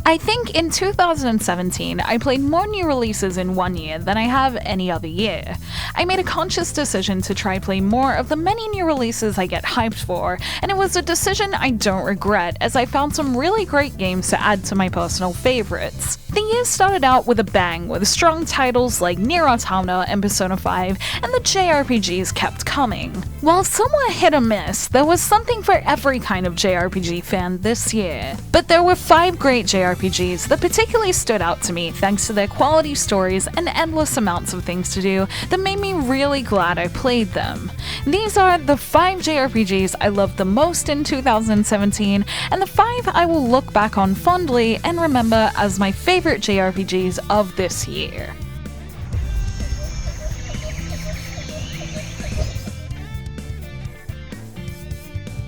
I think in 2017, I played more new releases in one year than I have any other year. I made a conscious decision to try play more of the many new releases I get hyped for, and it was a decision I don't regret as I found some really great games to add to my personal favorites. The year started out with a bang with strong titles like Nier Automata and Persona 5, and the JRPGs kept coming. While somewhat hit or miss, there was something for every kind of JRPG fan this year. But there were 5 great JRPGs that particularly stood out to me thanks to their quality stories and endless amounts of things to do that made me really glad I played them. These are the 5 JRPGs I loved the most in 2017, and the 5 I will look back on fondly and remember as my favorite JRPGs of this year.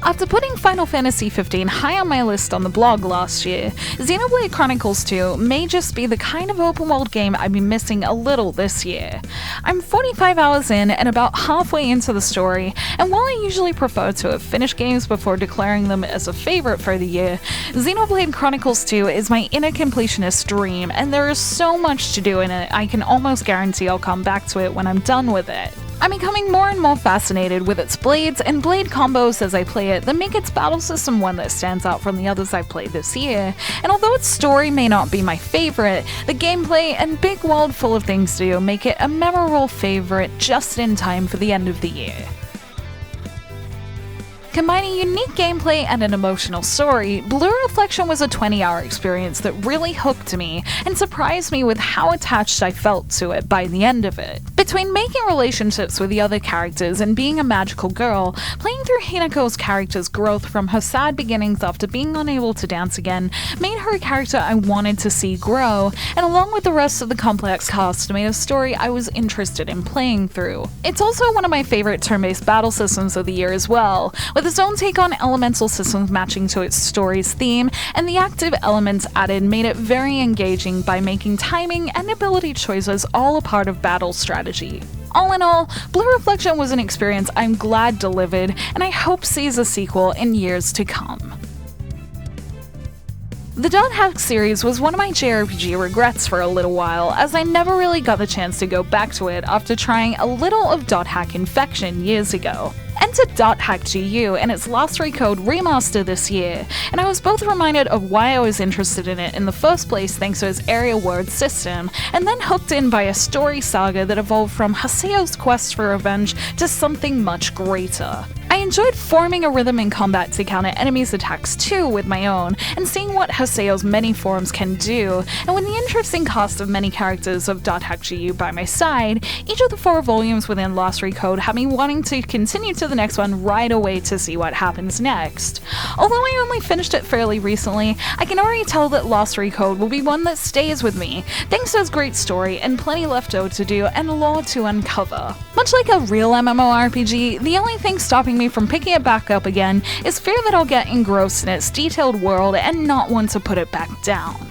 After putting Final Fantasy XV high on my list on the blog last year, Xenoblade Chronicles 2 may just be the kind of open-world game I've been missing a little this year. I'm 45 hours in and about halfway into the story, and while I usually prefer to have finished games before declaring them as a favorite for the year, Xenoblade Chronicles 2 is my inner completionist dream, and there is so much to do in it I can almost guarantee I'll come back to it when I'm done with it. I'm becoming more and more fascinated with its blades and blade combos as I play it that make its battle system one that stands out from the others I've played this year, and although its story may not be my favorite, the gameplay and big world full of things to do make it a memorable favorite just in time for the end of the year. Combining unique gameplay and an emotional story, Blue Reflection was a 20-hour experience that really hooked me and surprised me with how attached I felt to it by the end of it. Between making relationships with the other characters and being a magical girl, playing through Hinako's character's growth from her sad beginnings after being unable to dance again made her a character I wanted to see grow, and along with the rest of the complex cast made a story I was interested in playing through. It's also one of my favorite turn-based battle systems of the year as well, with its own take on elemental systems matching to its story's theme, and the active elements added made it very engaging by making timing and ability choices all a part of battle strategy. All in all, Blue Reflection was an experience I'm glad delivered, and I hope sees a sequel in years to come. The Dot Hack series was one of my JRPG regrets for a little while, as I never really got the chance to go back to it after trying a little of Dot Hack Infection years ago. Enter Dot Hack GU and its last Recode remaster this year, and I was both reminded of why I was interested in it in the first place thanks to its area word system, and then hooked in by a story saga that evolved from Haseo's quest for revenge to something much greater. I enjoyed forming a rhythm in combat to counter enemies' attacks too with my own, and seeing what Haseo's many forms can do, and with the interesting cast of many characters of Dot Hack GU by my side, each of the 4 volumes within Last Recode had me wanting to continue to the next one right away to see what happens next. Although I only finished it fairly recently, I can already tell that Lost Recode will be one that stays with me, thanks to its great story and plenty left out to do and lore to uncover. Much like a real MMORPG, the only thing stopping me from picking it back up again is fear that I'll get engrossed in its detailed world and not want to put it back down.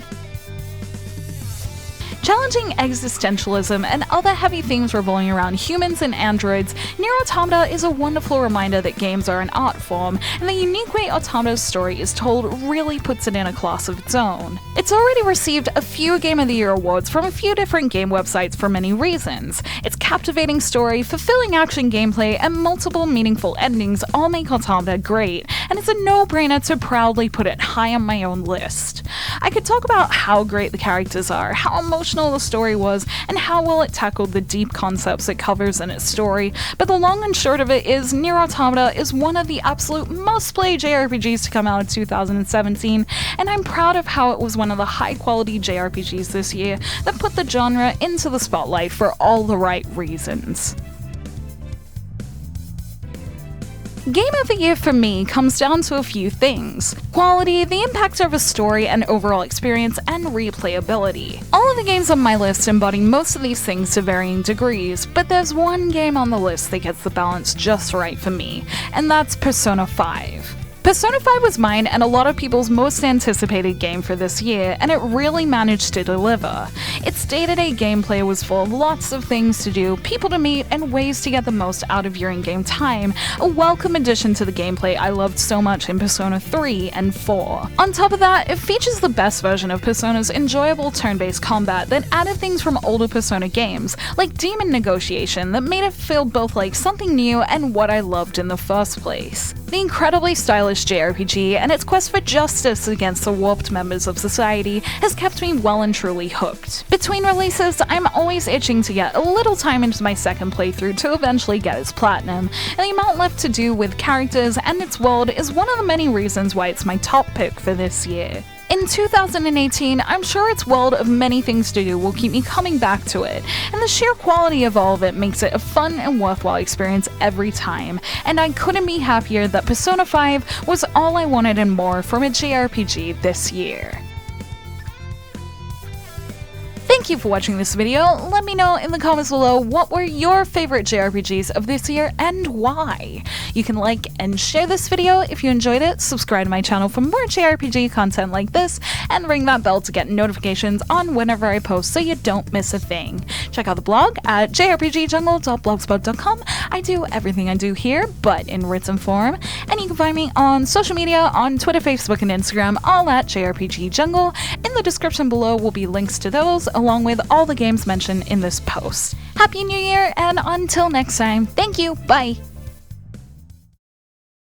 Challenging existentialism and other heavy themes revolving around humans and androids, Nier Automata is a wonderful reminder that games are an art form, and the unique way Automata's story is told really puts it in a class of its own. It's already received a few Game of the Year awards from a few different game websites for many reasons. Its captivating story, fulfilling action gameplay, and multiple meaningful endings all make Automata great, and it's a no-brainer to proudly put it high on my own list. I could talk about how great the characters are, how emotional the story was, and how well it tackled the deep concepts it covers in its story, but the long and short of it is Nier Automata is one of the absolute most-played JRPGs to come out in 2017, and I'm proud of how it was one of the high-quality JRPGs this year that put the genre into the spotlight for all the right reasons. Game of the Year for me comes down to a few things: quality, the impact of a story and overall experience, and replayability. All of the games on my list embody most of these things to varying degrees, but there's one game on the list that gets the balance just right for me, and that's Persona 5. Persona 5 was mine and a lot of people's most anticipated game for this year, and it really managed to deliver. Its day-to-day gameplay was full of lots of things to do, people to meet, and ways to get the most out of your in-game time, a welcome addition to the gameplay I loved so much in Persona 3 and 4. On top of that, it features the best version of Persona's enjoyable turn-based combat that added things from older Persona games, like demon negotiation, that made it feel both like something new and what I loved in the first place. The incredibly stylish JRPG and its quest for justice against the warped members of society has kept me well and truly hooked. Between releases, I'm always itching to get a little time into my second playthrough to eventually get its platinum, and the amount left to do with characters and its world is one of the many reasons why it's my top pick for this year. In 2018, I'm sure its world of many things to do will keep me coming back to it, and the sheer quality of all of it makes it a fun and worthwhile experience every time, and I couldn't be happier that Persona 5 was all I wanted and more from a JRPG this year. Thank you for watching this video. Let me know in the comments below what were your favorite JRPGs of this year and why. You can like and share this video if you enjoyed it, subscribe to my channel for more JRPG content like this, and ring that bell to get notifications on whenever I post so you don't miss a thing. Check out the blog at jrpgjungle.blogspot.com. I do everything I do here, but in written form, and you can find me on social media on Twitter, Facebook, and Instagram, all at jrpgjungle. In the description below will be links to those, along with all the games mentioned in this post. Happy New Year, and until next time, thank you, bye!